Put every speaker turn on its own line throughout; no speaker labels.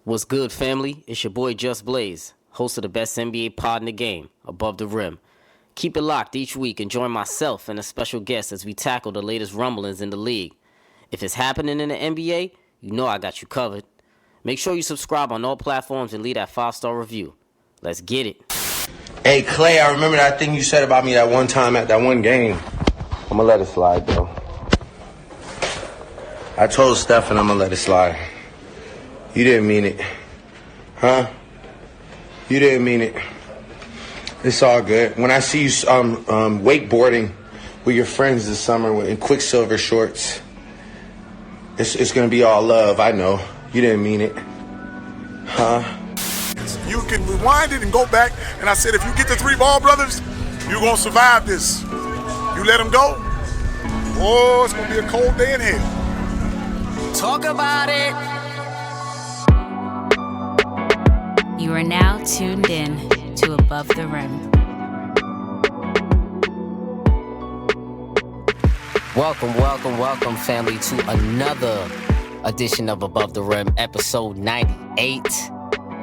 What's good, family? It's your boy Just Blaze, host of the best NBA pod in the game, Above the Rim. Keep it locked each week and join myself and a special guest as we tackle the latest rumblings in the league. If it's happening in the NBA, you know I got you covered. Make sure you subscribe on all platforms and leave that 5-star review. Let's get it.
Hey, Clay, I remember that thing you said about me that one time at that one game. I'm gonna let it slide, though. I told Stephen I'm gonna let it slide. You didn't mean it. Huh? You didn't mean it. It's all good. When I see you wakeboarding with your friends this summer in Quicksilver shorts, it's gonna be all love, I know. You didn't mean it. Huh?
You can rewind it and go back, and I said, if you get the 3 Ball brothers, you're gonna survive this. You let them go, oh, it's gonna be a cold day in hell.
Talk about it.
You are now tuned in to Above the Rim.
Welcome, family, to another edition of Above the Rim, episode 98.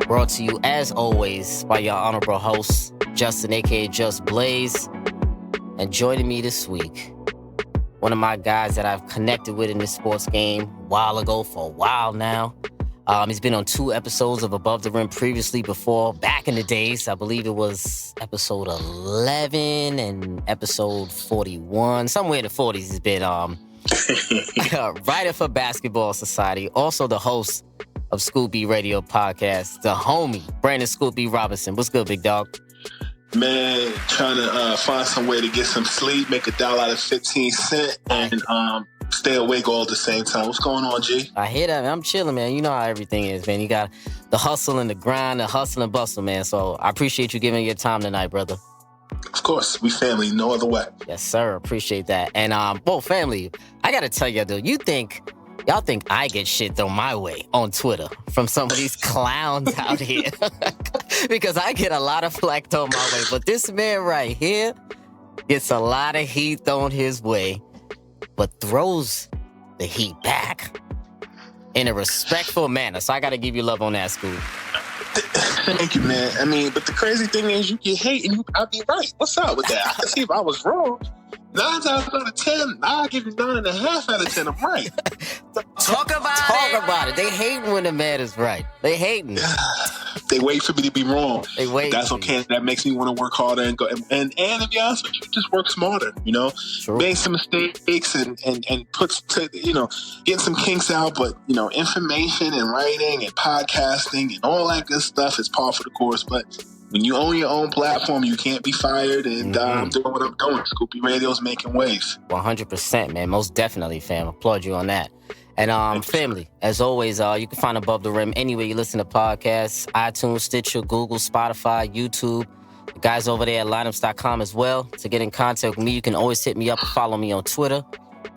Brought to you, as always, by your honorable host, Justin, a.k.a. Just Blaze. And joining me this week, one of my guys that I've connected with in this sports game a while ago, for a while now. He's been on 2 episodes of Above the Rim previously before, back in the days. I believe it was episode 11 and episode 41. Somewhere in the 40s he's been writer for Basketball Society, also the host of Scoop B Radio Podcast, the homie, Brandon Scoop B Robinson. What's good, big dog?
Man, trying to find some way to get some sleep, make $1 out of 15 cents, and stay awake all at the same time. What's going on, G?
I hear that, man. I'm chilling, man. You know how everything is, man. You got the hustle and the grind, the hustle and bustle, man. So I appreciate you giving your time tonight, brother.
Of course, we family, no other way.
Yes, sir. Appreciate that. And, family, I got to tell you, though, y'all think I get shit thrown my way on Twitter from some of these clowns out here. Because I get a lot of flack thrown my way. But this man right here gets a lot of heat thrown his way, but throws the heat back in a respectful manner. So I got to give you love on that, Scoop.
Thank you, man. I mean, but the crazy thing is you hate and I'll be right. What's up with that? I see if I was wrong. 9 times out of 10, I'll give you 9.5 out of 10. I'm right.
Talk about it. They hating when the man is right. They hating.
They wait for me to be wrong.
They wait.
That's okay. That makes me want to work harder and go. And to be honest with you, just work smarter. You know, make some mistakes and getting some kinks out. But information and writing and podcasting and all that good stuff is par for the course. But when you own your own platform, you can't be fired. And I'm doing what I'm doing. Scoopy Radio's making waves.
100%, man. Most definitely, fam. Applaud you on that. And family, as always, you can find Above the Rim anywhere you listen to podcasts: iTunes, Stitcher, Google, Spotify, YouTube. The guys over there at lineups.com as well. To get in contact with me, you can always hit me up and follow me on Twitter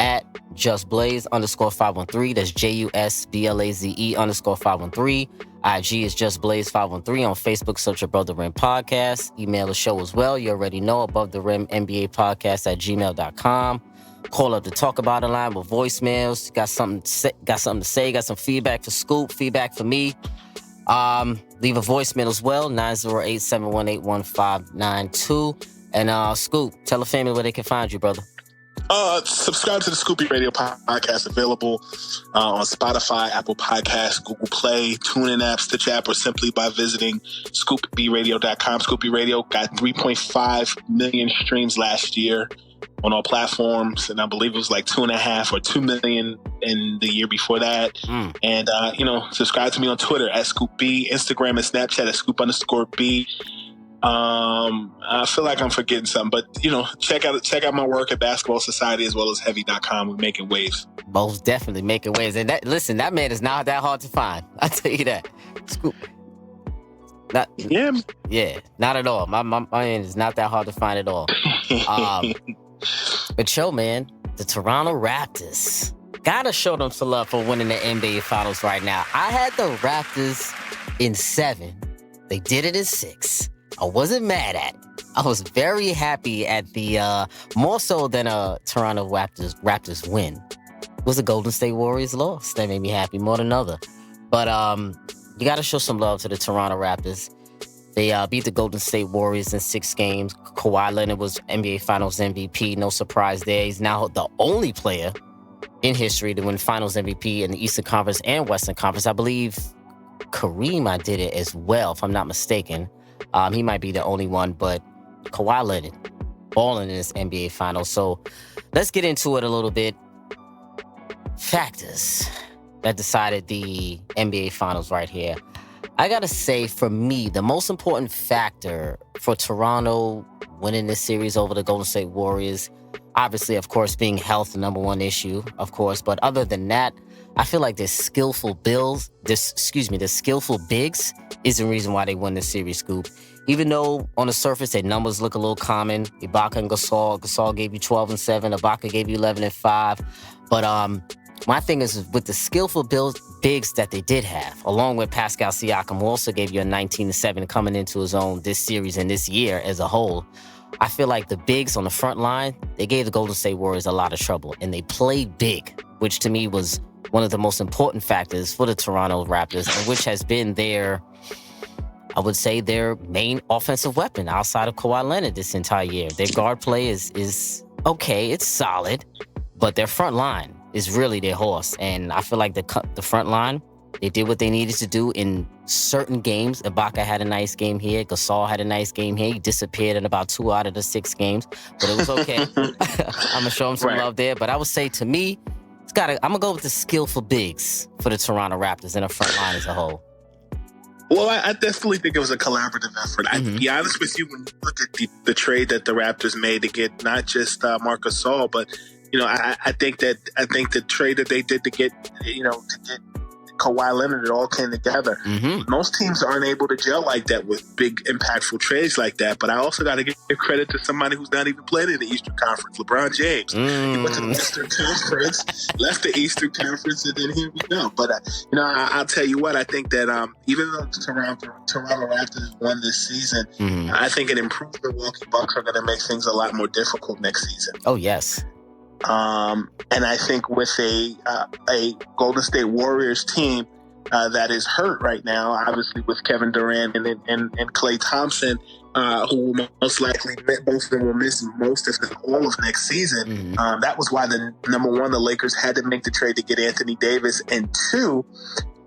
at JustBlaze_513. That's JUSBLAZE _513. IG is JustBlaze513. On Facebook, search Above the Rim Podcast. Email the show as well. You already know, Above the Rim NBA Podcast at gmail.com. Call up to talk about a line with voicemails. Got something to say, got some feedback for Scoop, feedback for me. Leave a voicemail as well, 908-718-1592. And Scoop, tell the family where they can find you, brother.
Subscribe to the Scoopy Radio Podcast, available on Spotify, Apple Podcasts, Google Play, TuneIn app, Stitch app, or simply by visiting scoopbradio.com. Scoopy Radio got 3.5 million streams last year on all platforms, and I believe it was like 2.5 or 2 million in the year before that. And subscribe to me on Twitter at Scoop B, Instagram and Snapchat at Scoop_B. I feel like I'm forgetting something, but check out my work at Basketball Society as well as Heavy.com. We're making waves.
Most definitely making waves. And that man is not that hard to find. I'll tell you that. Scoop. Not at all. My man is not that hard to find at all. But man, the Toronto Raptors gotta show them some love for winning the NBA Finals right now. I had the Raptors in 7. They did it in 6. I wasn't mad at it. I was very happy at the, more so than a Toronto Raptors win. It was a Golden State Warriors loss. That made me happy more than other. But you got to show some love to the Toronto Raptors. They beat the Golden State Warriors in 6 games. Kawhi Leonard was NBA Finals MVP. No surprise there. He's now the only player in history to win Finals MVP in the Eastern Conference and Western Conference. I believe Kareem did it as well, if I'm not mistaken. He might be the only one, but Kawhi Leonard balling in this NBA Finals. So let's get into it a little bit. Factors that decided the NBA Finals right here. I gotta say, for me, the most important factor for Toronto winning this series over the Golden State Warriors, obviously, of course, being health, the number one issue, of course. But other than that, I feel like the skillful bigs is the reason why they won this series, Scoop. Even though on the surface their numbers look a little common, Ibaka and Gasol gave you 12 and 7, Ibaka gave you 11 and 5. But my thing is with the skillful bigs that they did have, along with Pascal Siakam, who also gave you a 19 and 7 coming into his own this series and this year as a whole. I feel like the bigs on the front line, they gave the Golden State Warriors a lot of trouble, and they played big, which to me was one of the most important factors for the Toronto Raptors, and which has been their main offensive weapon outside of Kawhi Leonard this entire year. Their guard play is okay, it's solid, but their front line is really their horse. And I feel like the front line, they did what they needed to do in certain games. Ibaka had a nice game here. Gasol had a nice game here. He disappeared in about 2 out of the 6 games, but it was okay. I'm going to show him some love there. But I would say, to me, I'm going to go with the skillful bigs for the Toronto Raptors and the front line as a whole.
Well, I definitely think it was a collaborative effort. To be honest with you, when you look at the trade that the Raptors made to get not just Marc Gasol, but I think the trade that they did to get Kawhi Leonard, it all came together. Mm-hmm. Most teams aren't able to gel like that with big, impactful trades like that. But I also got to give credit to somebody who's not even played in the Eastern Conference, LeBron James. He went to the Western Conference, left the Eastern Conference, and then here we go. But, I'll tell you what, I think that even though Toronto Raptors won this season, I think an improved Milwaukee Bucks are going to make things a lot more difficult next season.
Oh, yes.
And I think with a Golden State Warriors team that is hurt right now, obviously with Kevin Durant and Klay Thompson, who will most likely, both of them will miss most, if not all, of next season. That was why number one, the Lakers had to make the trade to get Anthony Davis, and 2,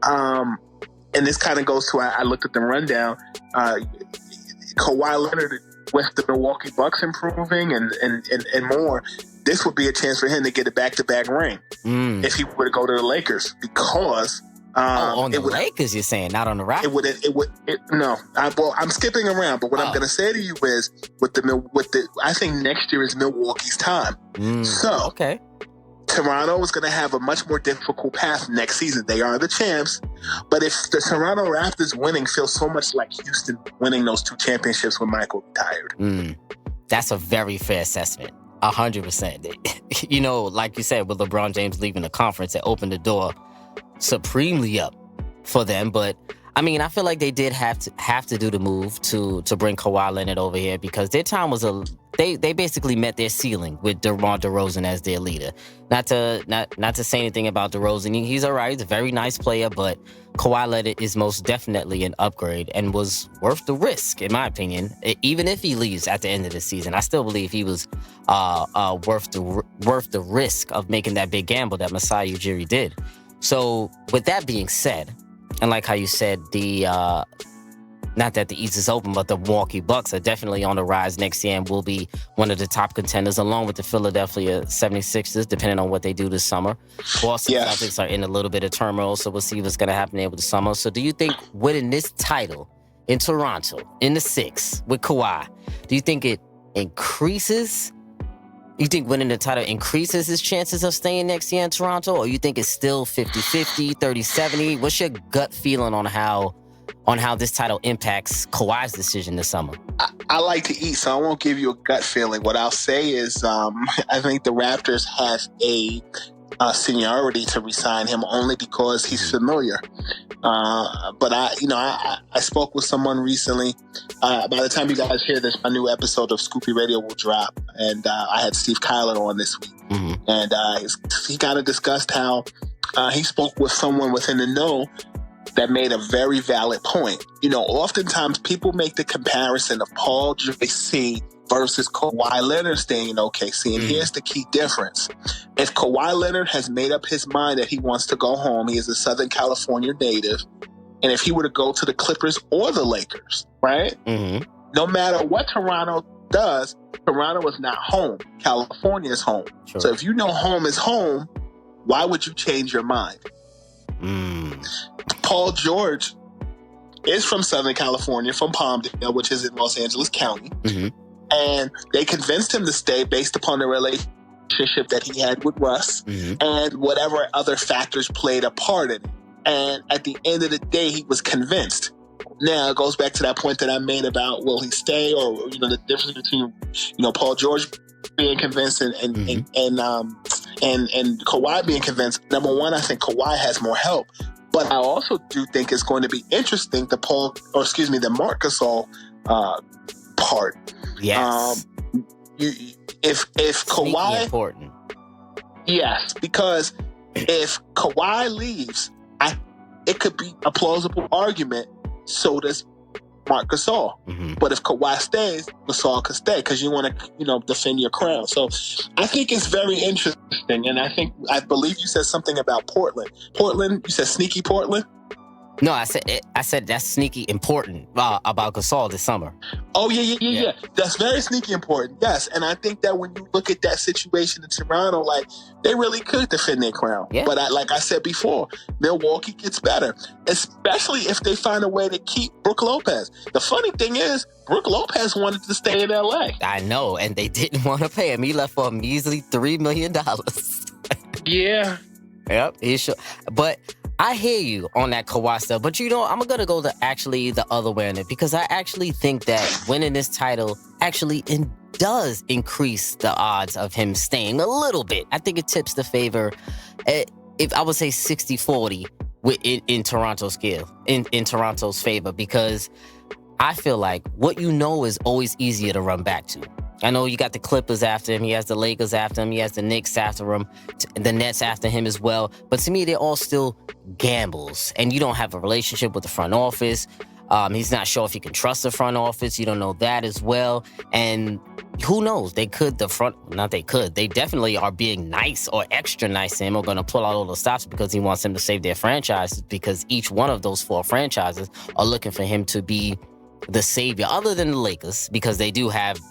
and this kind of goes to, I looked at the rundown, Kawhi Leonard with the Milwaukee Bucks improving and more. This would be a chance for him to get a back-to-back ring if he were to go to the Lakers, because
on the Lakers, you're saying, not on the Raptors.
I'm skipping around, but what I'm going to say to you is I think next year is Milwaukee's time. Okay. Toronto is going to have a much more difficult path next season. They are the champs, but if the Toronto Raptors winning feels so much like Houston winning those 2 championships when Michael retired.
That's a very fair assessment. 100%. Like you said, with LeBron James leaving the conference, it opened the door supremely up for them. But I mean, I feel like they did have to do the move to bring Kawhi Leonard over here, because their time was they basically met their ceiling with DeMar DeRozan as their leader. Not to say anything about DeRozan, he's all right, he's a very nice player, but Kawhi Leonard is most definitely an upgrade and was worth the risk, in my opinion. Even if he leaves at the end of the season, I still believe he was worth the risk of making that big gamble that Masai Ujiri did. So with that being said, and like how you said, not that the East is open, but the Milwaukee Bucks are definitely on the rise next year and will be one of the top contenders, along with the Philadelphia 76ers, depending on what they do this summer. Boston Celtics are in a little bit of turmoil, so we'll see what's going to happen over the summer. So do you think winning this title in Toronto, in the 6, with Kawhi, do you think it increases? You think winning the title increases his chances of staying next year in Toronto, or you think it's still 50-50, 30-70? What's your gut feeling on how this title impacts Kawhi's decision this summer?
I like to eat, so I won't give you a gut feeling. What I'll say is I think the Raptors have a seniority to re-sign him only because he's familiar. But I spoke with someone recently. By the time you guys hear this, a new episode of Scoopy Radio will drop, and I had Steve Kyler on this week, and he kind of discussed how he spoke with someone within the know that made a very valid point. You know, oftentimes people make the comparison of Paul George versus Kawhi Leonard staying in OKC. And here's the key difference. If Kawhi Leonard has made up his mind that he wants to go home, he is a Southern California native. And if he were to go to the Clippers or the Lakers, right? Mm-hmm. No matter what Toronto does, Toronto is not home. California is home. Sure. So if you know home is home, why would you change your mind? Paul George is from Southern California, from Palmdale, which is in Los Angeles County. Mm-hmm. And they convinced him to stay based upon the relationship that he had with Russ and whatever other factors played a part in it. And at the end of the day, he was convinced. Now, it goes back to that point that I made about will he stay, or, you know, the difference between, you know, Paul George being convinced and Kawhi being convinced. Number one, I think Kawhi has more help. But I also do think it's going to be interesting, the Marc Gasol part.
Yes.
If Kawhi...
important.
Yes, because if Kawhi leaves, it could be a plausible argument. So does Marc Gasol. But if Kawhi stays, Gasol could stay because you want to, you know, defend your crown. So I think it's very interesting. And I believe you said something about Portland. Portland, you said sneaky Portland?
No, I said that's sneaky important about Gasol this summer.
Oh, yeah. That's very sneaky important, yes. And I think that when you look at that situation in Toronto, like, they really could defend their crown. Yeah. But like I said before, Milwaukee gets better, especially if they find a way to keep Brook Lopez. The funny thing is, Brook Lopez wanted to stay in L.A.
I know, and they didn't want to pay him. He left for a measly $3 million.
Yeah.
Yep, he should. But I hear you on that Kawhi stuff, but you know, I'm going to go to actually the other way on it, because I actually think that winning this title actually does increase the odds of him staying a little bit. I think it tips the favor, if I would say 60-40 in Toronto's scale, in Toronto's favor, because I feel like what you know is always easier to run back to. I know you got the Clippers after him. He has the Lakers after him. He has the Knicks after him. The Nets after him as well. But to me, they're all still gambles. And you don't have a relationship with the front office. He's not sure if he can trust the front office. You don't know that as well. And who knows? They definitely are being nice or extra nice to him, or going to pull out all the stops because he wants him to save their franchises, because each one of those 4 franchises are looking for him to be the savior, other than the Lakers, because they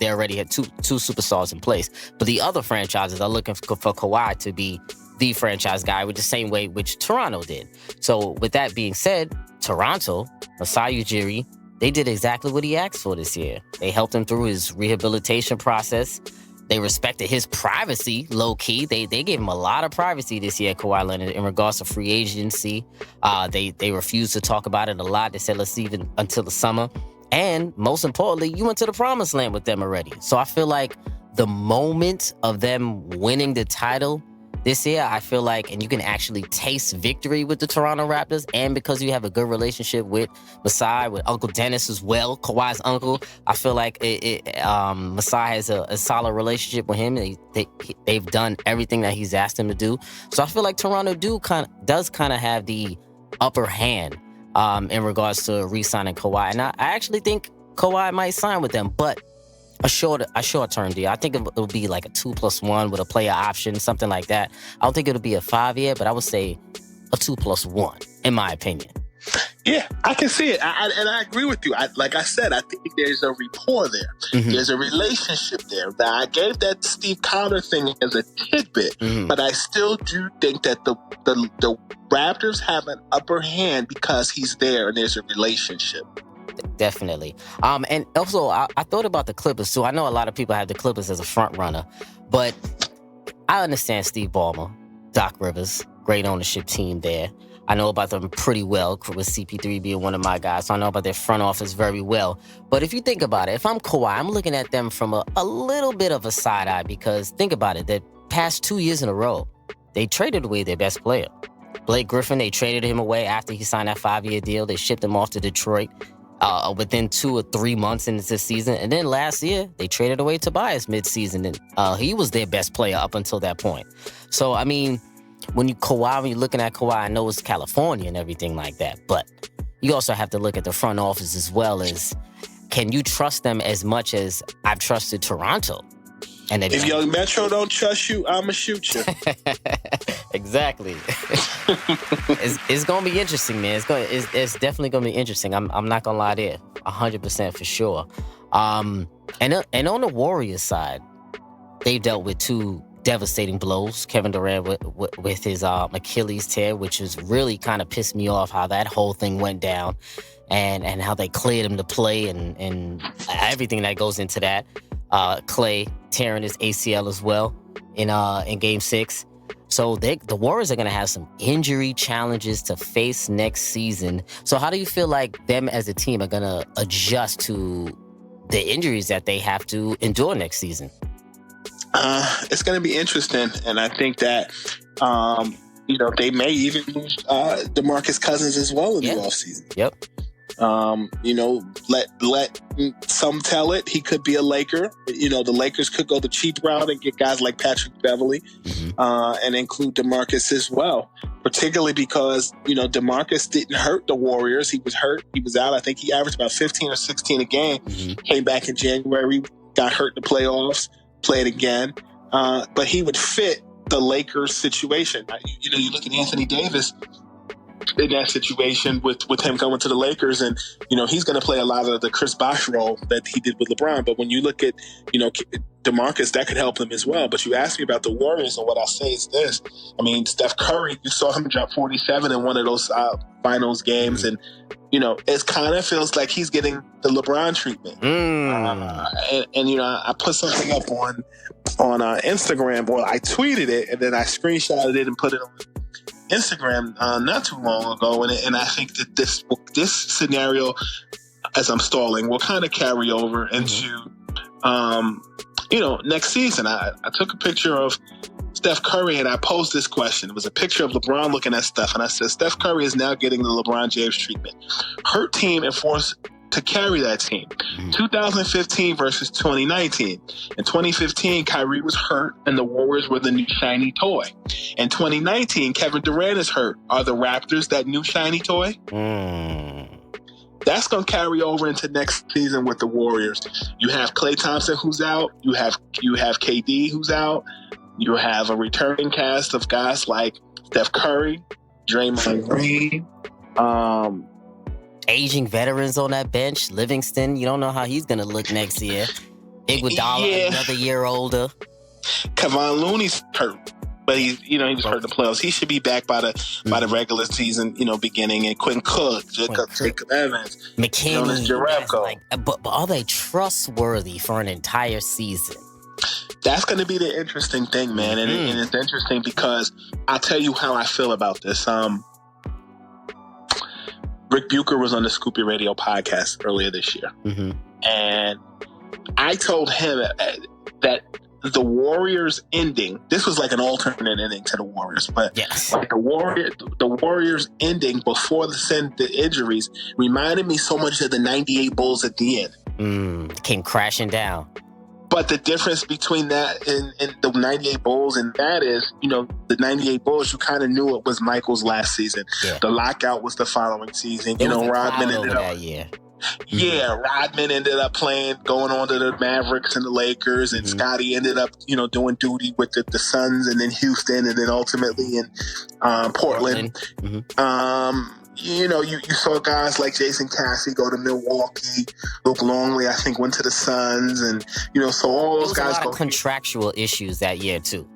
already had two superstars in place. But the other franchises are looking for Kawhi to be the franchise guy, with the same way which Toronto did. So with that being said, Toronto, Masai Ujiri, they did exactly what he asked for this year. They helped him through his rehabilitation process. They respected his privacy, low-key. They gave him a lot of privacy this year, Kawhi Leonard, in regards to free agency. They refused to talk about it a lot. They said, let's leave it until the summer. And most importantly, you went to the promised land with them already. So I feel like the moment of them winning the title this year, I feel like, and you can actually taste victory with the Toronto Raptors, and because you have a good relationship with Masai, with Uncle Dennis as well, Kawhi's uncle, I feel like Masai has a solid relationship with him. They've done everything that he's asked them to do. So I feel like Toronto does kind of have the upper hand in regards to re-signing Kawhi. And I actually think Kawhi might sign with them, but a short-term deal. I think it'll be like a 2+1 with a player option, something like that. I don't think it'll be a 5-year, but I would say a 2+1, in my opinion.
Yeah, I can see it. And I agree with you. Like I said, I think there's a rapport there. Mm-hmm. There's a relationship there. Now, I gave that Steve Counter thing as a tidbit, but I still do think that the Raptors have an upper hand because he's there and there's a relationship.
Definitely. And also, I thought about the Clippers, too. I know a lot of people have the Clippers as a front runner, but I understand Steve Ballmer, Doc Rivers, great ownership team there. I know about them pretty well, with CP3 being one of my guys, so I know about their front office very well. But if you think about it, if I'm Kawhi, I'm looking at them from a little bit of a side eye, because think about it, the past 2 years in a row, they traded away their best player. Blake Griffin, they traded him away after he signed that 5-year deal. They shipped him off to Detroit within 2 or 3 months into the season. And then last year, they traded away Tobias mid-season, and he was their best player up until that point. So, I mean, when you're looking at Kawhi, I know it's California and everything like that, but you also have to look at the front office as well as, can you trust them as much as I've trusted Toronto? And
if Young Metro don't trust you, I'ma shoot you.
Exactly. It's gonna be interesting, man. It's definitely gonna be interesting. I'm not gonna lie there, 100% for sure. And on the Warriors side, they've dealt with two devastating blows. Kevin Durant with his Achilles tear, which has really kind of pissed me off how that whole thing went down, and how they cleared him to play and everything that goes into that. Clay tearing his ACL as well in Game 6. So the Warriors are going to have some injury challenges to face next season. So how do you feel like them as a team are going to adjust to the injuries that they have to endure next season?
It's going to be interesting, and I think that they may even lose DeMarcus Cousins as well in the offseason.
Yep.
Let some tell it. He could be a Laker. The Lakers could go the cheap route and get guys like Patrick Beverley, and include DeMarcus as well. Particularly because, DeMarcus didn't hurt the Warriors. He was hurt. He was out. I think he averaged about 15 or 16 a game. Came back in January, got hurt in the playoffs, played again. But he would fit the Lakers situation. You look at Anthony Davis in that situation with him coming to the Lakers, and he's going to play a lot of the Chris Bosh role that he did with LeBron. But when you look at DeMarcus, that could help him as well. But you asked me about the Warriors, and what I'll say is this: I mean, Steph Curry, you saw him drop 47 in one of those finals games, and it kind of feels like he's getting the LeBron treatment. I put something up on Instagram, or I tweeted it, and then I screenshotted it and put it on Instagram not too long ago, and I think that this scenario, as I'm stalling, will kind of carry over into next season. I took a picture of Steph Curry and I posed this question. It was a picture of LeBron looking at Steph, and I said, Steph Curry is now getting the LeBron James treatment. Hurt team and forced to carry that team. 2015 versus 2019. In 2015, Kyrie was hurt and the Warriors were the new shiny toy. In 2019, Kevin Durant is hurt. Are the Raptors that new shiny toy? That's going to carry over into next season with the Warriors. You have Klay Thompson who's out. You have KD who's out. You have a returning cast of guys like Steph Curry, Draymond Green,
aging veterans on that bench. Livingston, you don't know how he's going to look next year. Iguodala, another year older.
Kevon Looney's hurt, but he was hurt in the playoffs. He should be back by the regular season, beginning. And Quinn Cook, Jacob Evans,
McKinney,
Jerebko.
But are they trustworthy for an entire season?
That's going to be the interesting thing, man. And it's interesting because I'll tell you how I feel about this. Rick Bucher was on the Scoopy Radio podcast earlier this year. And I told him that the Warriors ending, this was like an alternate ending to the Warriors, but like the Warriors ending before the injuries reminded me so much of the 98 Bulls at the end.
Came crashing down.
But the difference between that and the 98 Bulls and that is, the 98 Bulls, you kind of knew it was Michael's last season. Yeah. The lockout was the following season. Rodman ended up that year. Yeah, Rodman ended up going on to the Mavericks and the Lakers, and Scottie ended up, doing duty with the Suns and then Houston and then ultimately in Portland. You saw guys like Jason Cassey go to Milwaukee. Luke Longley, I think, went to the Suns, and so all those guys.
A lot of contractual issues that year too.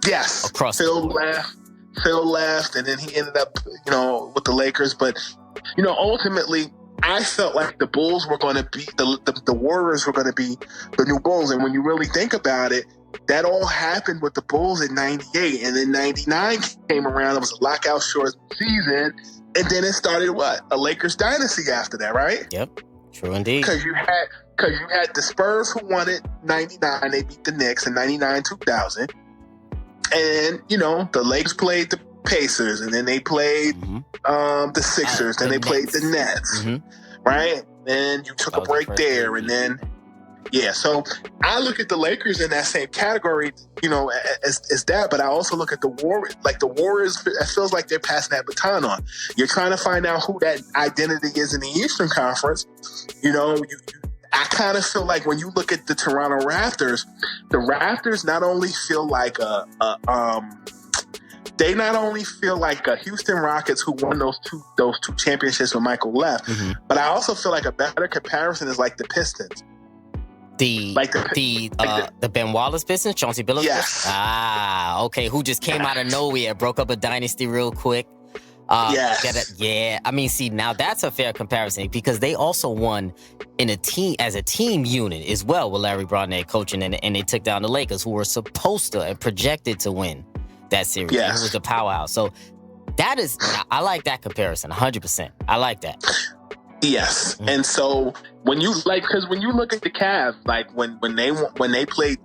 Yes,
across
Phil left, and then he ended up, with the Lakers. But ultimately, I felt like the Bulls were going to be the Warriors were going to be the new Bulls, and when you really think about it, that all happened with the Bulls in '98, and then '99 came around. It was a lockout short season. And then it started a Lakers dynasty after that, right?
Yep, true indeed.
Because you had the Spurs who won it '99, they beat the Knicks in '99, 2000, and the Lakers played the Pacers, and then they played the Sixers, then they played the Nets, right? And you took a break there, and then Yeah, so I look at the Lakers in that same category, as that, but I also look at the Warriors. Like the Warriors, it feels like they're passing that baton on. You're trying to find out who that identity is in the Eastern Conference. I kind of feel like when you look at the Toronto Raptors, the Raptors not only feel like they not only feel like Houston Rockets who won those two championships when Michael left, but I also feel like a better comparison is like the Pistons.
The Ben Wallace business, Chauncey Billups?
Yes.
Ah, okay. Who just came out of nowhere, broke up a dynasty real quick.
Yes.
Yeah. I mean, see, now that's a fair comparison because they also won as a team unit as well with Larry Broadnet coaching, and they took down the Lakers, who were supposed to and projected to win that series.
Yes.
It was the powerhouse. So I like that comparison, 100%. I like that.
Yes, and so when you because when you look at the Cavs, like when they played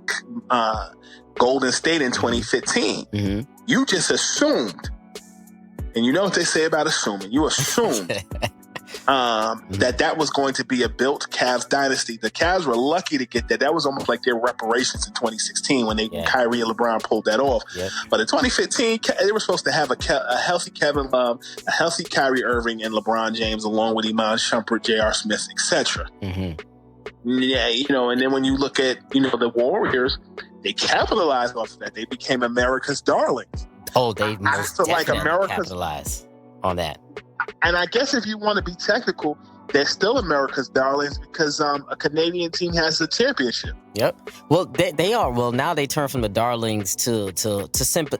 Golden State in 2015, you just assumed, and you know what they say about assuming. You assumed that was going to be a built Cavs dynasty. The Cavs were lucky to get that. That was almost like their reparations in 2016 when Kyrie and LeBron pulled that off. Yep. But in 2015, they were supposed to have a healthy Kevin Love, a healthy Kyrie Irving, and LeBron James, along with Iman Shumpert, J.R. Smith, etc. Yeah, and then when you look at the Warriors, they capitalized off of that. They became America's darlings.
Oh, they most definitely capitalized on that.
And I guess if you want to be technical, they're still America's darlings because a Canadian team has the championship.
Yep. Well, they are. Well, now they turn from the darlings to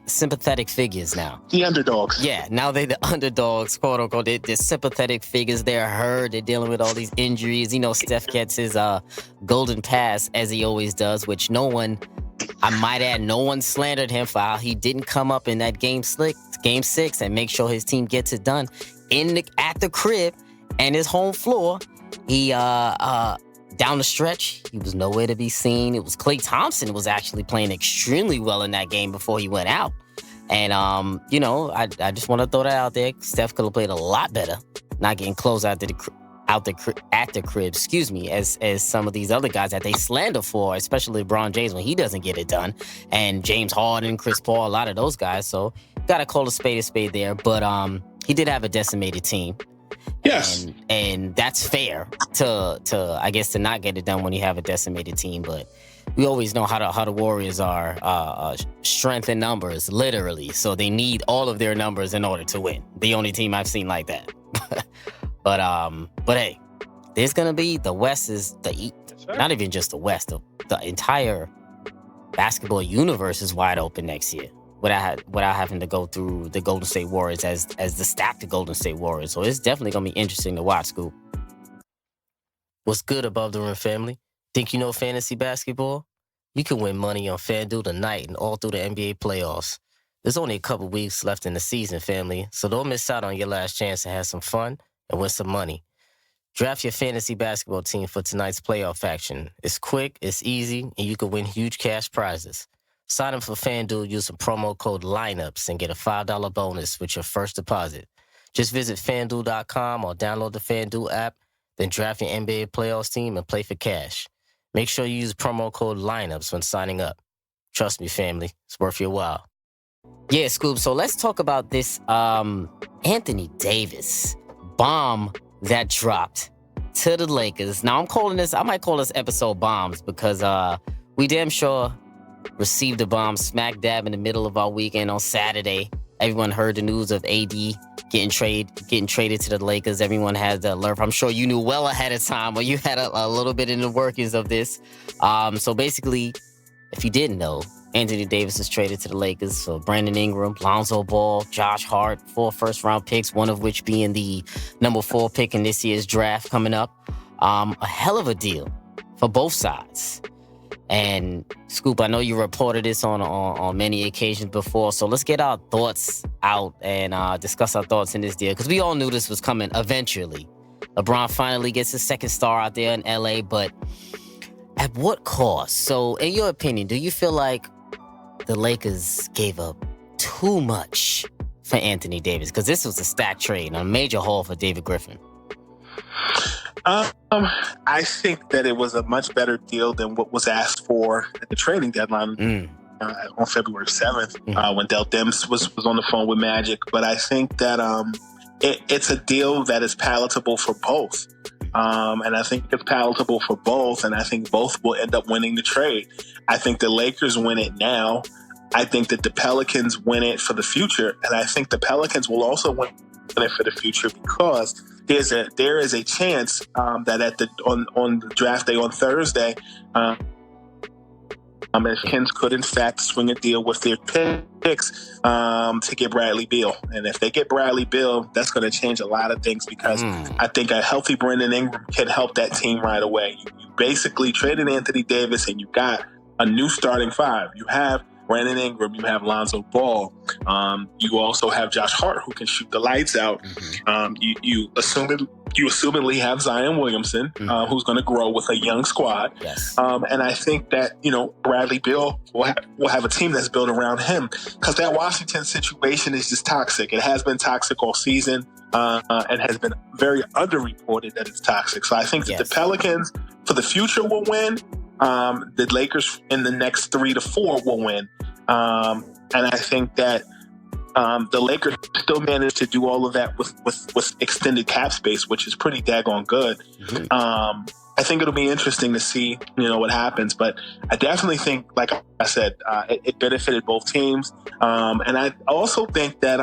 sympathetic figures now.
The underdogs.
Yeah. Now they're the underdogs, quote unquote. They're sympathetic figures. They're hurt. They're dealing with all these injuries. Steph gets his golden pass as he always does, which I might add, no one slandered him for how he didn't come up in that game 6 and make sure his team gets it done at the crib and his home floor. He down the stretch, he was nowhere to be seen. It was Klay Thompson was actually playing extremely well in that game before he went out. And I just want to throw that out there. Steph could have played a lot better, not getting close at the crib, as some of these other guys that they slander for, especially LeBron James when he doesn't get it done, and James Harden, Chris Paul, a lot of those guys. So gotta call a spade there. But he did have a decimated team.
Yes,
and that's fair to I guess to not get it done when you have a decimated team. But we always know how the Warriors are strength in numbers, literally. So they need all of their numbers in order to win. The only team I've seen like that. But hey, there's gonna be the West is not even just the West. The entire basketball universe is wide open next year without having to go through the Golden State Warriors as the stacked Golden State Warriors. So it's definitely gonna be interesting to watch, Scoop. What's good, Above the Rim family? Think you know fantasy basketball? You can win money on FanDuel tonight and all through the NBA playoffs. There's only a couple weeks left in the season, family, so don't miss out on your last chance to have some fun and win some money. Draft your fantasy basketball team for tonight's playoff action. It's quick, it's easy, and you can win huge cash prizes. Sign up for FanDuel using promo code LINEUPS and get a $5 bonus with your first deposit. Just visit FanDuel.com or download the FanDuel app, then draft your NBA playoffs team and play for cash. Make sure you use promo code LINEUPS when signing up. Trust me, family, it's worth your while. Yeah, Scoop, so let's talk about this Anthony Davis bomb that dropped to the Lakers. Now, I might call this episode Bombs because we damn sure received a bomb smack dab in the middle of our weekend on Saturday. Everyone heard the news of AD getting traded to the Lakers. Everyone had the alert. I'm sure you knew well ahead of time, or you had a little bit in the workings of this. So basically, if you didn't know, Anthony Davis is traded to the Lakers. So Brandon Ingram, Lonzo Ball, Josh Hart, 4 first-round picks, one of which being the number 4 pick in this year's draft coming up. A hell of a deal for both sides. And Scoop, I know you reported this on many occasions before, so let's get our thoughts out and discuss our thoughts in this deal, because we all knew this was coming eventually. LeBron finally gets his second star out there in LA, but at what cost? So in your opinion, do you feel like the Lakers gave up too much for Anthony Davis? Because this was a stacked trade, a major haul for David Griffin.
I think that it was a much better deal than what was asked for at the trading deadline on February 7th when Del Demps was on the phone with Magic. But I think that it's a deal that is palatable for both. And I think it's palatable for both, and I think both will end up winning the trade. I think the Lakers win it now. I think that the Pelicans win it for the future, and I think the Pelicans will also win it for the future because there is a chance that on the draft day on Thursday, if Kings could in fact swing a deal with their picks to get Bradley Beal. And if they get Bradley Beal, that's going to change a lot of things because I think a healthy Brandon Ingram can help that team right away. You basically traded Anthony Davis and you got a new starting five. You have Brandon Ingram, you have Lonzo Ball. You also have Josh Hart who can shoot the lights out. You assumedly have Zion Williamson, who's going to grow with a young squad.
Yes.
And I think that, Bradley Beal will have a team that's built around him because that Washington situation is just toxic. It has been toxic all season and has been very underreported that it's toxic. So I think that the Pelicans for the future will win. The Lakers in the next 3 to 4 will win. And I think that the Lakers still managed to do all of that with extended cap space, which is pretty daggone good. I think it'll be interesting to see, what happens. But I definitely think, like I said, it benefited both teams. And I also think that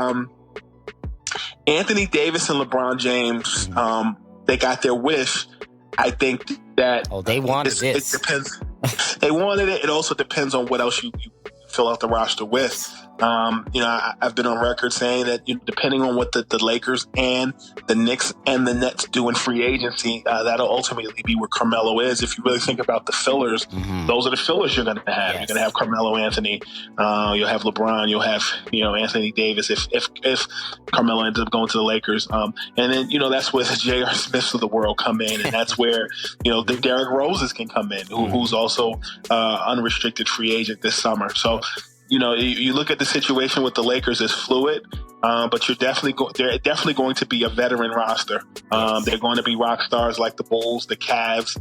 Anthony Davis and LeBron James, they got their wish. I think that
they wanted this.
It depends. They wanted it. It also depends on what else you fill out the roster with. I've been on record saying that depending on what the Lakers and the Knicks and the Nets do in free agency, that'll ultimately be where Carmelo is. If you really think about the fillers, those are the fillers you're going to have. Yes. You're going to have Carmelo Anthony. You'll have LeBron. You'll have Anthony Davis if Carmelo ends up going to the Lakers. And then that's where the J.R. Smiths of the world come in, and that's where the Derrick Roses can come in, who's also unrestricted free agent this summer. So. You look at the situation with the Lakers as fluid, but they're definitely going to be a veteran roster. They're going to be rock stars like the Bulls, the Cavs,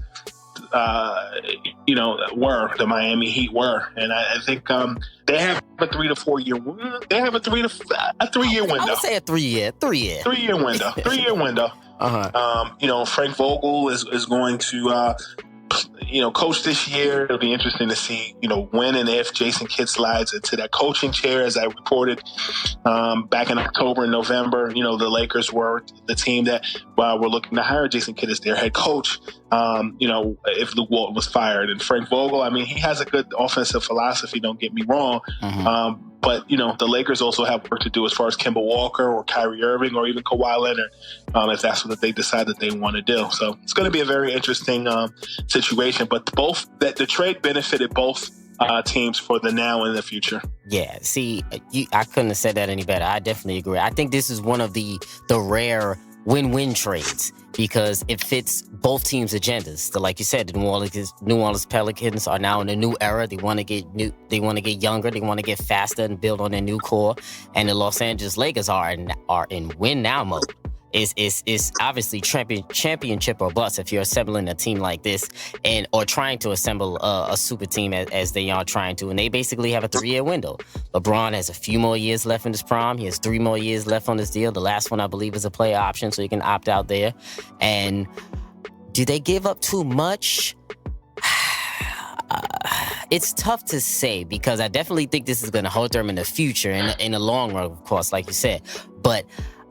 the Miami Heat were, and I think they have a 3 to 4 year. They have a 3 year window.
I would say a 3 year
window. 3 year window. Frank Vogel is going to. Coach this year. It'll be interesting to see, when and if Jason Kidd slides into that coaching chair. As I reported back in October and November, the Lakers were the team that were looking to hire Jason Kidd as their head coach. If Luke Walton was fired, and Frank Vogel, he has a good offensive philosophy. Don't get me wrong. But, the Lakers also have work to do as far as Kemba Walker or Kyrie Irving or even Kawhi Leonard, if that's what they decide that they want to do. So it's going to be a very interesting situation. But the trade benefited both teams for the now and the future.
Yeah, see, I couldn't have said that any better. I definitely agree. I think this is one of the rare win-win trades because it fits both teams' agendas. So like you said, the New Orleans Pelicans are now in a new era. They want to get younger, they want to get faster and build on their new core. And the Los Angeles Lakers are in win now mode. It's obviously championship or bust if you're assembling a team like this or trying to assemble a super team as they are trying to. And they basically have a 3-year window. LeBron has a few more years left in his prime. He has 3 more years left on his deal. The last one, I believe, is a player option, so you can opt out there. And do they give up too much? It's tough to say because I definitely think this is going to hurt them in the future, in the long run, of course, like you said. But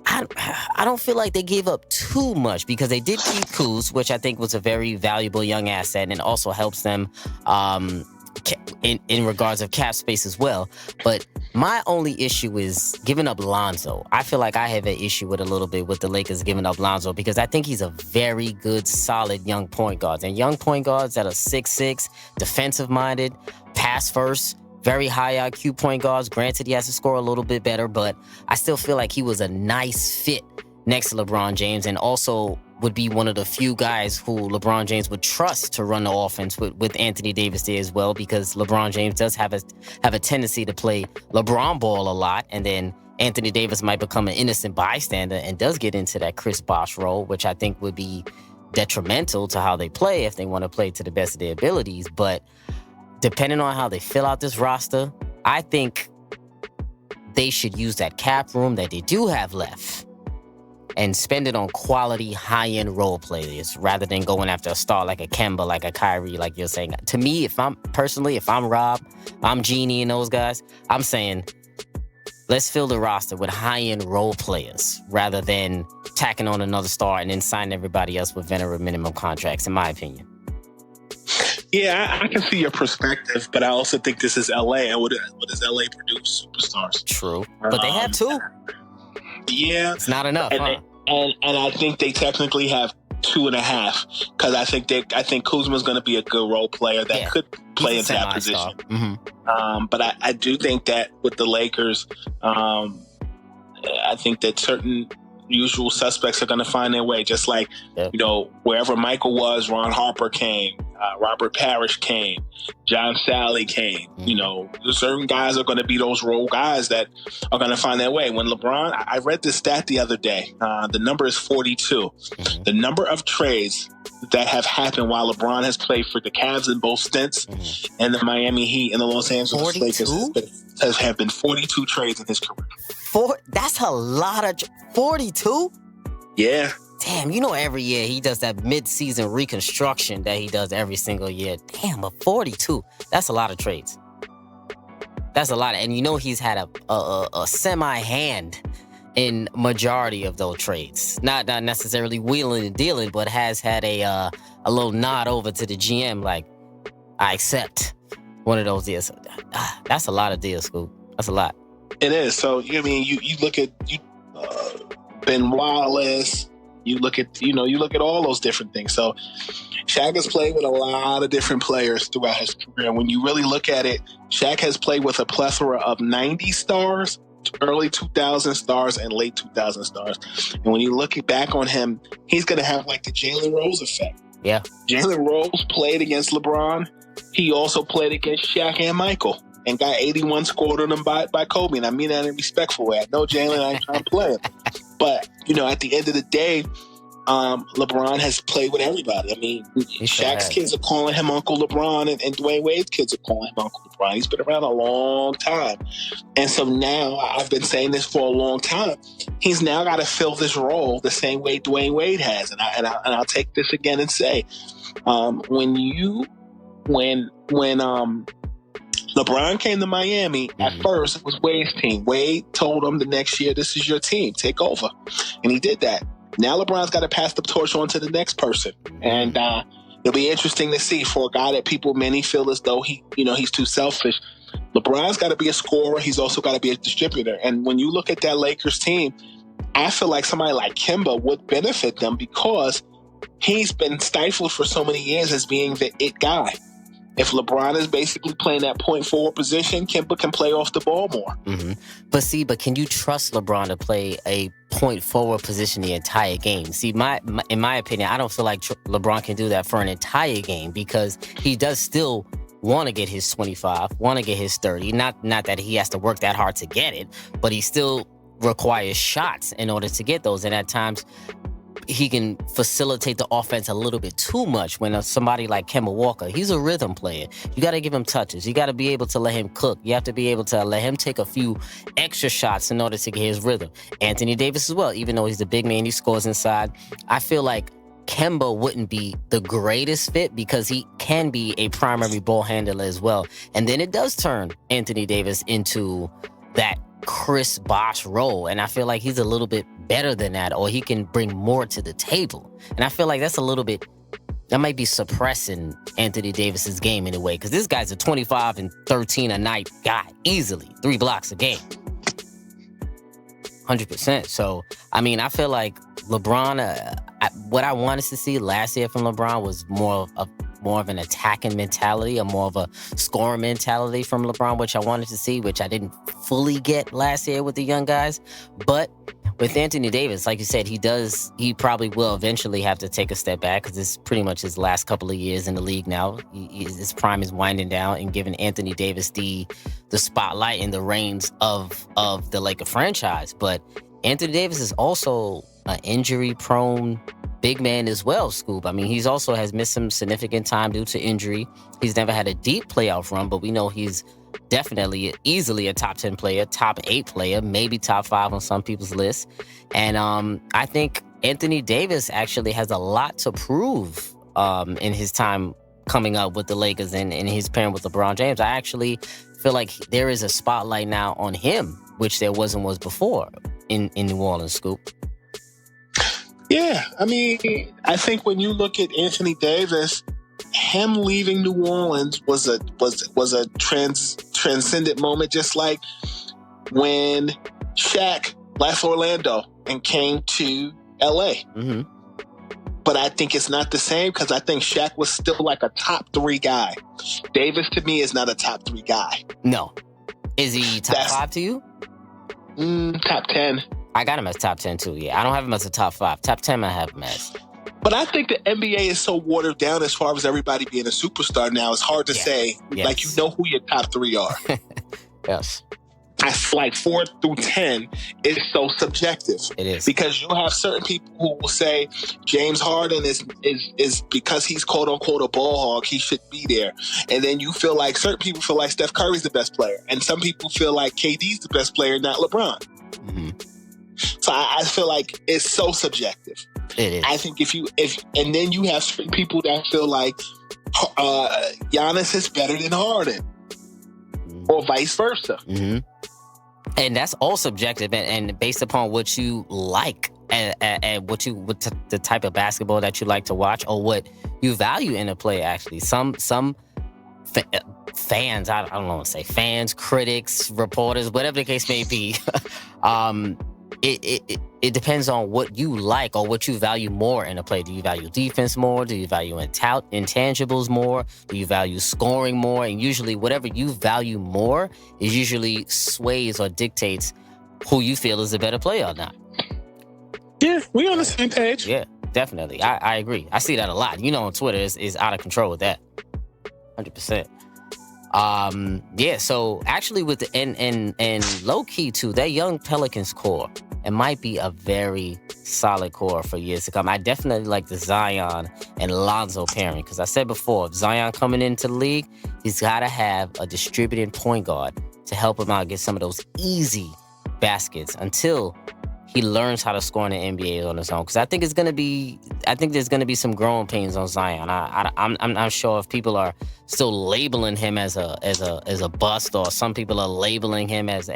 I don't feel like they gave up too much because they did keep Kuz, which I think was a very valuable young asset and it also helps them in regards of cap space as well. But my only issue is giving up Lonzo. I feel like I have an issue with a little bit with the Lakers giving up Lonzo because I think he's a very good, solid young point guard. And young point guards that are 6'6", defensive-minded, pass first, very high IQ point guards. Granted, he has to score a little bit better, but I still feel like he was a nice fit next to LeBron James and also would be one of the few guys who LeBron James would trust to run the offense with Anthony Davis there as well because LeBron James does have a tendency to play LeBron ball a lot, and then Anthony Davis might become an innocent bystander and does get into that Chris Bosh role, which I think would be detrimental to how they play if they want to play to the best of their abilities. But depending on how they fill out this roster, I think they should use that cap room that they do have left and spend it on quality, high-end role players rather than going after a star like a Kemba, like a Kyrie, like you're saying. To me, if I'm Rob, I'm Genie and those guys, I'm saying let's fill the roster with high-end role players rather than tacking on another star and then sign everybody else with veteran minimum contracts, in my opinion.
Yeah, I can see your perspective, but I also think this is LA, and what does LA produce? Superstars.
True, but they have two.
Yeah,
it's not enough, huh?
And I think they technically have 2.5 because I think Kuzma's going to be a good role player that could play into that position. Mm-hmm. But I do think that with the Lakers, I think that certain usual suspects are going to find their way. Just like wherever Michael was, Ron Harper came, Robert Parrish came, John Sally came. Mm-hmm. Certain guys are going to be those role guys that are going to find their way. When LeBron, I read this stat the other day. The number is 42. Mm-hmm. The number of trades that have happened while LeBron has played for the Cavs in both stints, mm-hmm. and the Miami Heat and the Los Angeles
42?
Lakers have been 42 trades in his career.
That's a lot of 42?
Yeah.
Damn, every year he does that mid-season reconstruction that he does every single year. Damn, but 42, that's a lot of trades. That's a lot. And he's had a semi-hand in majority of those trades. Not necessarily wheeling and dealing, but has had a little nod over to the GM like, I accept one of those deals. That's a lot of deals, Scoop. That's a lot.
It is. So, you look at Ben Wallace, you look at all those different things. So Shaq has played with a lot of different players throughout his career. And when you really look at it, Shaq has played with a plethora of 90 stars, early 2000 stars, and late 2000 stars. And when you look back on him, he's going to have like the Jalen Rose effect.
Yeah.
Jalen Rose played against LeBron. He also played against Shaq and Michael and got 81 scored on them by Kobe. And I mean that in a respectful way. I know Jalen, I ain't trying to play him. But, at the end of the day, LeBron has played with everybody. I mean, Shaq's kids are calling him Uncle LeBron, and Dwayne Wade's kids are calling him Uncle LeBron. He's been around a long time. And so now, I've been saying this for a long time, he's now got to fill this role the same way Dwayne Wade has. And I'll take this again and say, when LeBron came to Miami, at first it was Wade's team. Wade told him the next year, this is your team, take over. And he did that. Now LeBron's got to pass the torch on to the next person. And it'll be interesting to see for a guy that many feel as though he's too selfish. LeBron's got to be a scorer. He's also got to be a distributor. And when you look at that Lakers team, I feel like somebody like Kemba would benefit them because he's been stifled for so many years as being the it guy. If LeBron is basically playing that point forward position, Kemba can play off the ball more.
Mm-hmm. But can you trust LeBron to play a point forward position the entire game? See, in my opinion, I don't feel like LeBron can do that for an entire game because he does still want to get his 25, want to get his 30. Not that he has to work that hard to get it, but he still requires shots in order to get those. And at times, he can facilitate the offense a little bit too much when somebody like Kemba Walker, he's a rhythm player. You got to give him touches. You got to be able to let him cook. You have to be able to let him take a few extra shots in order to get his rhythm. Anthony Davis as well, even though he's the big man, he scores inside. I feel like Kemba wouldn't be the greatest fit because he can be a primary ball handler as well. And then it does turn Anthony Davis into that Chris Bosh role. And I feel like he's a little bit better than that, or he can bring more to the table. And I feel like that might be suppressing Anthony Davis's game in a way, because this guy's a 25 and 13 a night guy, easily 3 blocks a game, 100%. So, I mean, I feel like LeBron, what I wanted to see last year from LeBron was more of an attacking mentality, or more of a scoring mentality from LeBron, which I wanted to see, which I didn't fully get last year with the young guys. But with Anthony Davis, like you said, he probably will eventually have to take a step back because it's pretty much his last couple of years in the league now. His prime is winding down, and giving Anthony Davis the spotlight and the reins of the Laker franchise. But Anthony Davis is also an injury-prone big man as well, Scoop. I mean, he's also has missed some significant time due to injury. He's never had a deep playoff run, but we know he's definitely easily a top 10 player, top 8 player, maybe top 5 on some people's list. And I think Anthony Davis actually has a lot to prove in his time coming up with the Lakers and his pairing with LeBron James. I actually feel like there is a spotlight now on him, which there was before in New Orleans, Scoop.
Yeah, I mean, I think when you look at Anthony Davis, him leaving New Orleans was a transcendent moment, just like when Shaq left Orlando and came to LA. Mm-hmm. But I think it's not the same because I think Shaq was still like a top 3 guy. Davis, to me, is not a top 3 guy.
No. Is he top 5 to you?
Top 10.
I got him as top 10 too, yeah. I don't have him as a top 5. Top 10 I have him as.
But I think the NBA is so watered down as far as everybody being a superstar now. It's hard to say.
Yes.
Like, you know who your top 3 are.
Yes.
I feel like 4 through 10 is so subjective.
It is.
Because you'll have certain people who will say James Harden is because he's quote unquote a ball hog, he should be there. And then you feel like certain people feel like Steph Curry's the best player. And some people feel like KD's the best player, not LeBron. Mm-hmm. So I feel like it's so subjective.
It is.
I think and then you have certain people that feel like Giannis is better than Harden. Mm-hmm. Or vice versa.
Mm-hmm. And that's all subjective and based upon what you like and the type of basketball that you like to watch or what you value in a play. Actually, some fans, I don't want to say fans, critics, reporters, whatever the case may be. It depends on what you like or what you value more in a play. Do you value defense more? Do you value intangibles more? Do you value scoring more? And usually whatever you value more is usually sways or dictates who you feel is a better player or not.
Yeah, we on the same page.
Yeah, definitely. I agree. I see that a lot. You know, on Twitter is out of control with that. 100%. Yeah, so actually with the and low key too, that young Pelicans core, it might be a very solid core for years to come. I definitely like the Zion and Lonzo pairing because I said before, if Zion coming into the league, he's got to have a distributing point guard to help him out get some of those easy baskets until he learns how to score in the NBA on his own. Because I think there's gonna be some growing pains on Zion. I'm not sure if people are still labeling him as a bust, or some people are labeling him as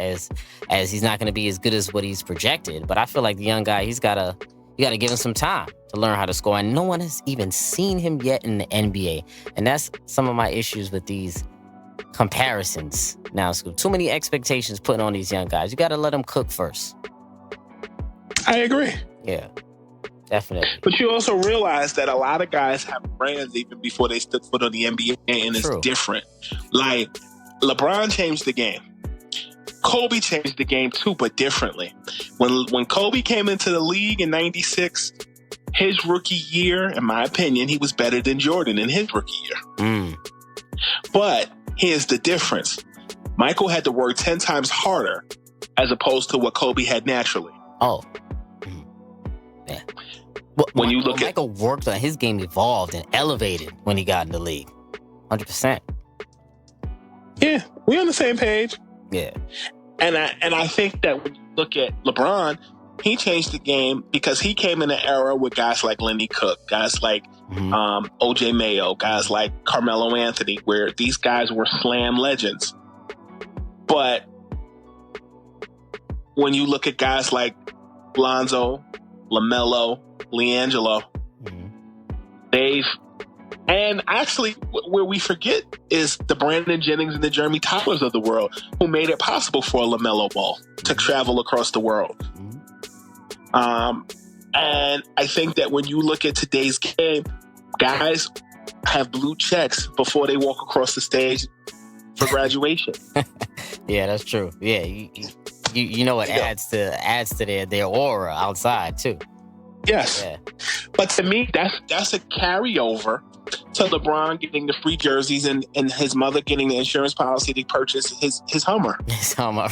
he's not gonna be as good as what he's projected. But I feel like the young guy, you gotta give him some time to learn how to score, and no one has even seen him yet in the NBA. And that's some of my issues with these comparisons now. Too many expectations put on these young guys. You gotta let them cook first.
I agree.
Yeah, definitely.
But you also realize that a lot of guys have brands even before they stood foot on the NBA, and it's different. Like, LeBron changed the game. Kobe changed the game too, but differently. When Kobe came into the league in '96, his rookie year, in my opinion, he was better than Jordan in his rookie year. But here's the difference. Michael had to work 10 times harder as opposed to what Kobe had naturally.
Oh. Yeah.
When you look
Michael worked on his game, evolved and elevated when he got in the league. 100%.
Yeah, we on the same page.
Yeah.
And I think that when you look at LeBron, he changed the game because he came in an era with guys like Lenny Cook, guys like OJ Mayo, guys like Carmelo Anthony, where these guys were slam legends. But when you look at guys like Lonzo, LaMelo, LiAngelo, and actually where we forget is the Brandon Jennings and the Jeremy Towers of the world, who made it possible for a LaMelo Ball to travel across the world. And I think that when you look at today's game, guys have blue checks before they walk across the stage for graduation.
Yeah, that's true. Yeah, you know what adds to their aura outside too.
Yes.
Yeah.
But to me, that's a carryover to LeBron getting the free jerseys and his mother getting the insurance policy to purchase his Hummer.
His Hummer.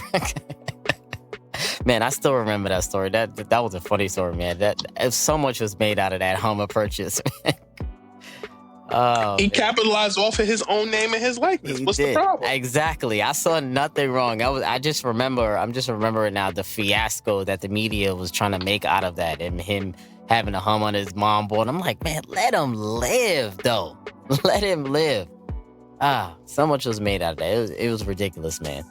Man, I still remember that story. That was a funny story, man. So much was made out of that Hummer purchase.
He capitalized off of his own name and his likeness. What's the problem?
Exactly. I saw nothing wrong. I'm just remembering now the fiasco that the media was trying to make out of that, and him having a hum on his mom board. I'm like, man, let him live, though. Let him live. So much was made out of that. It was ridiculous, man.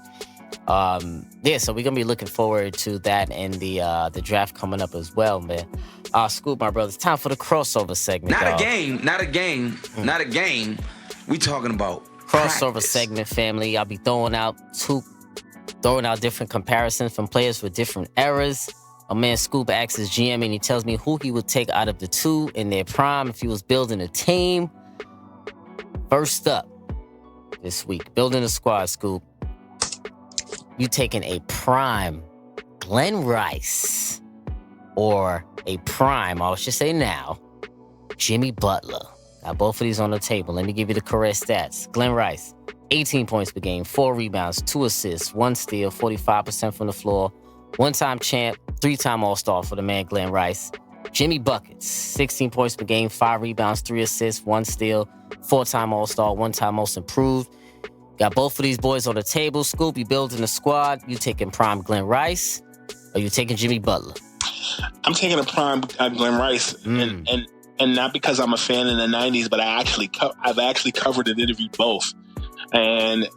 So we're gonna be looking forward to that and the draft coming up as well, man. Scoop, my brother, it's time for the crossover segment.
Not a game. We talking about
crossover
practice.
segment, family. I'll be throwing out different comparisons from players with different eras. A man Scoop asks his GM and he tells me who he would take out of the two in their prime if he was building a team. First up this week, building a squad, Scoop. You taking a prime Glenn Rice or a prime, I should say now, Jimmy Butler. Got both of these on the table. Let me give you the correct stats. Glenn Rice, 18 points per game, 4 rebounds, 2 assists, 1 steal, 45% from the floor, 1-time champ, 3-time All-Star for the man Glenn Rice. Jimmy Buckets, 16 points per game, 5 rebounds, 3 assists, 1 steal, 4-time All-Star, 1-time Most Improved. Got both of these boys on the table. Scoop, you building a squad. You taking prime Glenn Rice, or you taking Jimmy Butler?
I'm taking a prime Glenn Rice, and not because I'm a fan in the '90s, but I've actually covered and interviewed both. And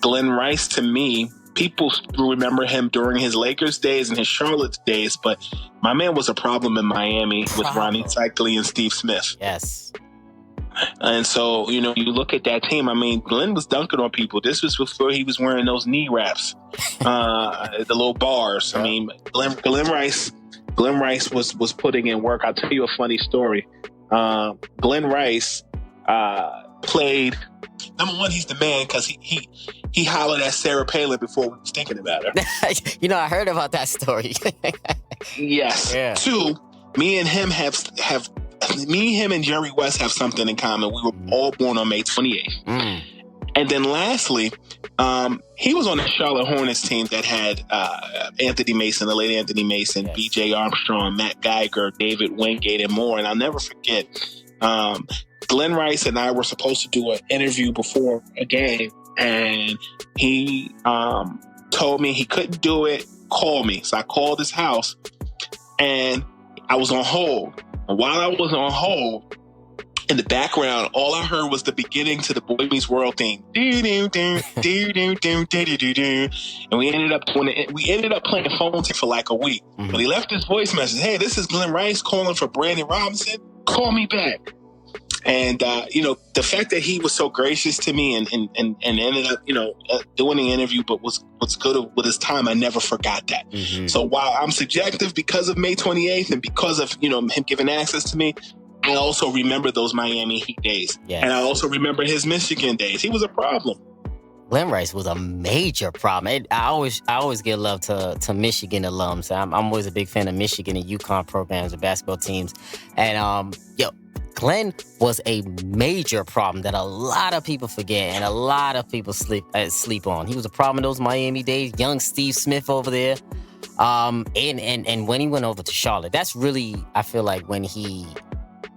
Glenn Rice, to me, people remember him during his Lakers days and his Charlotte days, but my man was a problem in Miami with Ronnie Cycli and Steve Smith.
Yes.
And so, you look at that team. I mean, Glenn was dunking on people. This was before he was wearing those knee wraps, the little bars. I mean, Glenn Rice was putting in work. I'll tell you a funny story. Glenn Rice played. Number one, he's the man because he hollered at Sarah Palin before we was thinking about her.
I heard about that story.
Yes.
Yeah.
2, me and him and Jerry West have something in common. We were all born on May 28th. And then lastly, he was on the Charlotte Hornets team that had Anthony Mason, the late Anthony Mason, yes, B.J. Armstrong, Matt Geiger, David Wingate, and more. And I'll never forget, Glenn Rice and I were supposed to do an interview before a game, and he told me he couldn't do it, call me. So I called his house, and I was on hold. And while I was on hold, in the background, all I heard was the beginning to the Boy Meets World theme. And we ended up playing phone for like a week. Mm-hmm. But he left his voice message. Hey, this is Glenn Rice calling for Brandon Robinson. Call me back. And the fact that he was so gracious to me and ended up doing the interview, but was good with his time, I never forgot that. Mm-hmm. So while I'm subjective because of May 28th and because of him giving access to me, I also remember those Miami Heat days. Yeah. And I also remember his Michigan days. He was a problem.
Glenn Rice was a major problem. I always give love to Michigan alums. I'm always a big fan of Michigan and UConn programs and basketball teams. And Glenn was a major problem that a lot of people forget and a lot of people sleep on. He was a problem in those Miami days. Young Steve Smith over there. And when he went over to Charlotte, that's really, I feel like, when he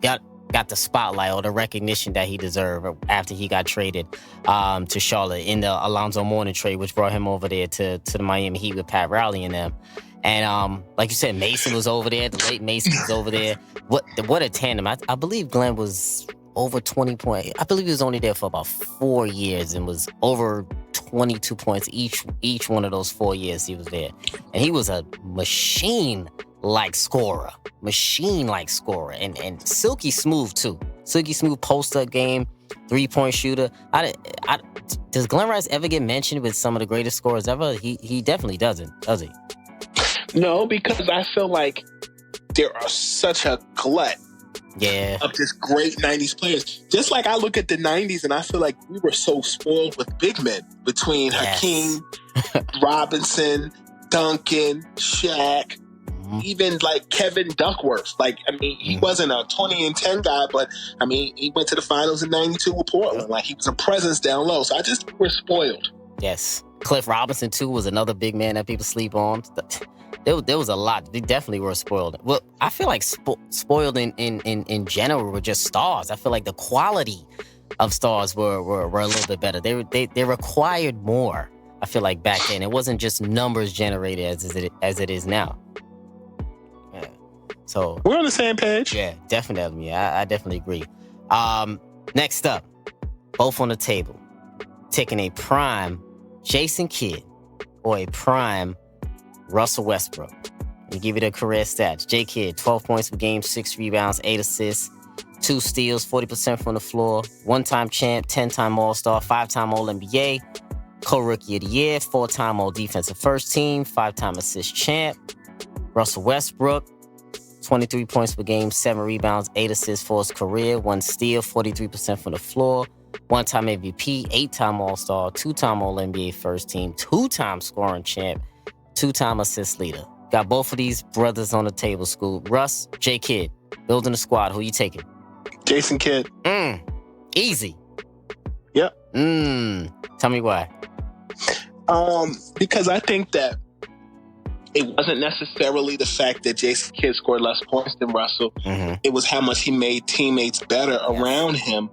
got the spotlight or the recognition that he deserved after he got traded to Charlotte in the Alonzo Mourning trade, which brought him over there to the Miami Heat with Pat Riley and them. And like you said, Mason was over there. The late Mason was over there. What a tandem. I believe Glenn was over 20 points. I believe he was only there for about 4 years and was over 22 points each one of those 4 years he was there. And he was a machine-like scorer. And silky smooth, too. Silky smooth post-up game, three-point shooter. Does Glenn Rice ever get mentioned with some of the greatest scorers ever? He definitely doesn't, does he?
No, because I feel like there are such a glut of just great 90s players. Just like I look at the 90s and I feel like we were so spoiled with big men between Hakeem, Robinson, Duncan, Shaq, even like Kevin Duckworth. Like, I mean, he wasn't a 20 and 10 guy, but I mean, he went to the finals in 92 with Portland. Like, he was a presence down low. So I just think we're spoiled.
Yes. Cliff Robinson, too, was another big man that people sleep on. There was a lot. They definitely were spoiled. Well, I feel like spoiled in general were just stars. I feel like the quality of stars were a little bit better. They required more. I feel like back then it wasn't just numbers generated as it is now. Yeah. So
we're on the same page.
Yeah, definitely. Yeah, I definitely agree. Next up, both on the table, taking a prime Jason Kidd or a prime Russell Westbrook. Let me give you the career stats. J. Kidd, 12 points per game, 6 rebounds, 8 assists, 2 steals, 40% from the floor, 1-time champ, 10-time All-Star, 5-time All-NBA, co-rookie of the year, 4-time All-Defensive First Team, 5-time assist champ. Russell Westbrook, 23 points per game, 7 rebounds, 8 assists for his career, 1 steal, 43% from the floor, 1-time MVP, 8-time All-Star, 2-time All-NBA First Team, 2-time scoring champ, 2-time assist leader. Got both of these brothers on the table, Scoop. Russ, J. Kidd, building the squad. Who you taking?
Jason Kidd.
Easy.
Yep.
Tell me why.
Because I think that it wasn't necessarily the fact that Jason Kidd scored less points than Russell.
Mm-hmm.
It was how much he made teammates better around him,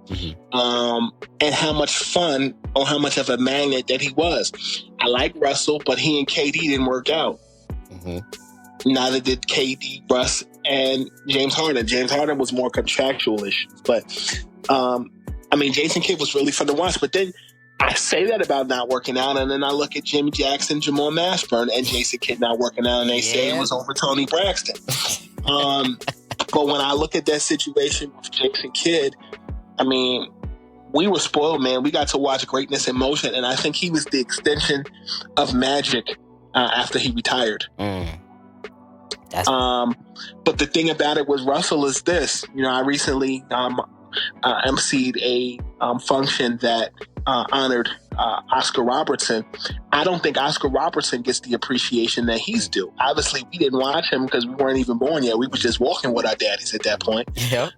and how much fun or how much of a magnet that he was. I like Russell, but he and KD didn't work out. Mm-hmm. Neither did KD, Russ, and James Harden. James Harden was more contractual issues. But, Jason Kidd was really fun to watch. But then I say that about not working out, and then I look at Jimmy Jackson, Jamal Mashburn, and Jason Kidd not working out, and they say it was over Tony Braxton. But when I look at that situation with Jason Kidd, we were spoiled, man. We got to watch greatness in motion, and I think he was the extension of Magic after he retired. But the thing about it with Russell is this. I recently emceed a function that honored Oscar Robertson. I don't think Oscar Robertson gets the appreciation that he's due. Obviously, we didn't watch him because we weren't even born yet. We were just walking with our daddies at that point.
Yeah.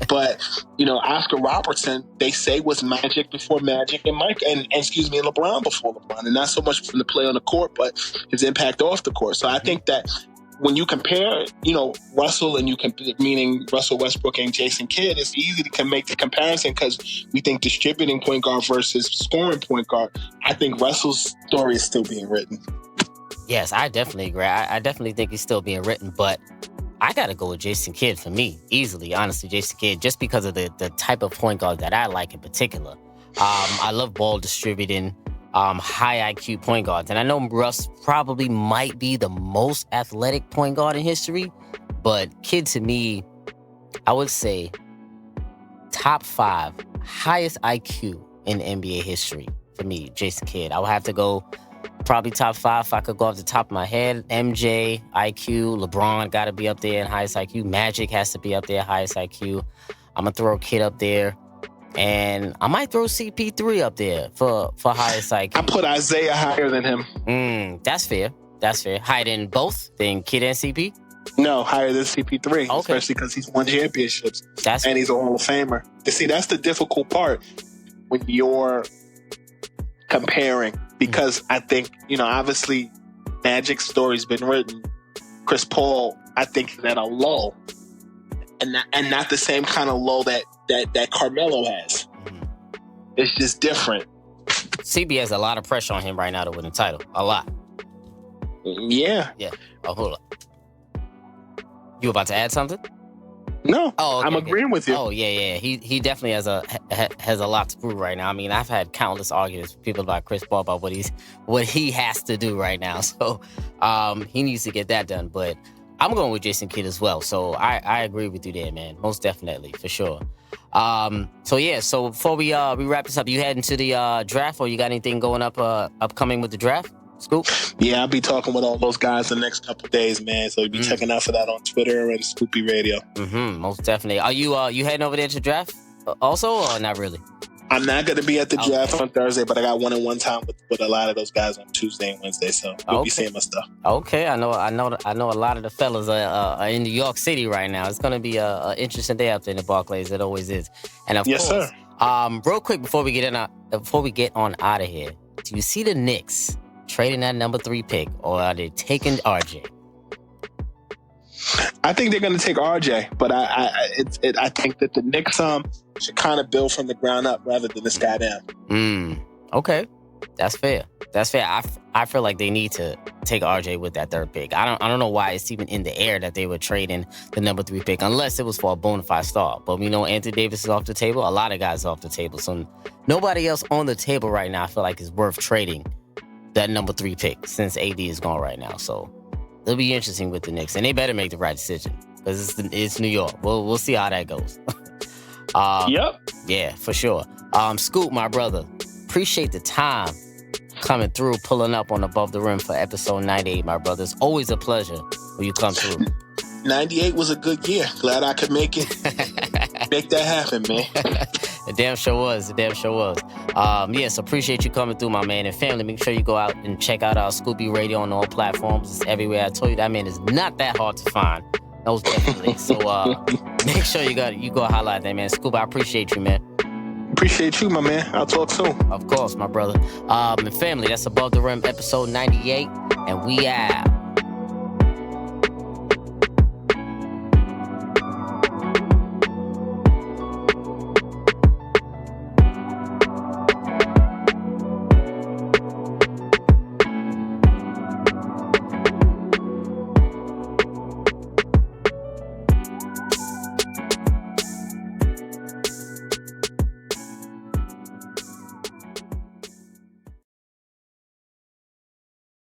But Oscar Robertson, they say, was Magic before Magic, and LeBron before LeBron, and not so much from the play on the court, but his impact off the court. So I think that when you compare, Russell meaning Russell Westbrook and Jason Kidd, it's easy to make the comparison because we think distributing point guard versus scoring point guard. I think Russell's story is still being written.
Yes, I definitely agree. I definitely think he's still being written, but I got to go with Jason Kidd for me, easily, honestly, Jason Kidd, just because of the type of point guard that I like in particular. I love ball distributing, high IQ point guards. And I know Russ probably might be the most athletic point guard in history, but Kidd, to me, I would say top 5 highest IQ in NBA history for me, Jason Kidd. I would have to go probably top 5 if I could go off the top of my head. MJ, IQ, LeBron got to be up there in highest IQ. Magic has to be up there, highest IQ. I'm going to throw Kidd up there. And I might throw CP3 up there for highest IQ.
I put Isaiah higher than him.
That's fair. Higher than both, than Kidd and CP?
No, higher than CP3,
okay.
Especially because he's won championships.
And
he's a Hall of Famer. You see, that's the difficult part when you're comparing. Because I think, obviously Magic's story's been written. Chris Paul, I think, is at a lull. And not the same kind of lull that Carmelo has. It's just different.
CB has a lot of pressure on him right now to win the title. A lot.
Yeah.
Oh, hold up. You about to add something?
No.
Oh, okay,
I'm agreeing with you.
Oh, yeah. He definitely has a lot to prove right now. I've had countless arguments with people about Chris Paul about what he has to do right now. So he needs to get that done. But I'm going with Jason Kidd as well. So I agree with you there, man. Most definitely, for sure. So before we wrap this up, you heading to the draft, or you got anything going upcoming with the draft? Scoop?
Yeah, I'll be talking with all those guys the next couple of days, man. So you'll be checking out for that on Twitter and Scoopy Radio.
Most definitely. Are you heading over there to draft also, or not really?
I'm not going to be at the draft on Thursday, but I got one-on-one time with a lot of those guys on Tuesday and Wednesday, so you'll be seeing my stuff. Okay, I know a lot of the fellas are in New York City right now. It's going to be an interesting day out there in the Barclays. It always is. And of course, sir.
Real quick before we get on out of here, Do you see the Knicks trading that number 3 pick, or are they taking RJ?
I think they're going to take RJ, but I think that the Knicks should kind of build from the ground up rather than this guy down.
Okay, that's fair. I feel like they need to take RJ with that 3rd pick. I don't know why it's even in the air that they were trading the number 3 pick, unless it was for a bona fide star. But we know Anthony Davis is off the table. A lot of guys are off the table. So nobody else on the table right now I feel like is worth trading that number 3 pick since AD is gone right now. So it'll be interesting with the Knicks, and they better make the right decision because it's New York. We'll see how that goes.
Yep.
Yeah, for sure. Scoop, my brother, appreciate the time coming through, pulling up on Above the Rim for episode 98, my brother. It's always a pleasure when you come through.
98 was a good year. Glad I could make it. Make that happen, man.
It damn sure was. Yes, appreciate you coming through, my man. And family, make sure you go out and check out our Scoopy Radio on all platforms. It's everywhere. I told you that man is not that hard to find. Most definitely. So make sure you go highlight that, man. Scoop, I appreciate you, man.
Appreciate you, my man. I'll talk soon.
Of course, my brother. And family, that's Above the Rim, episode 98. And we out.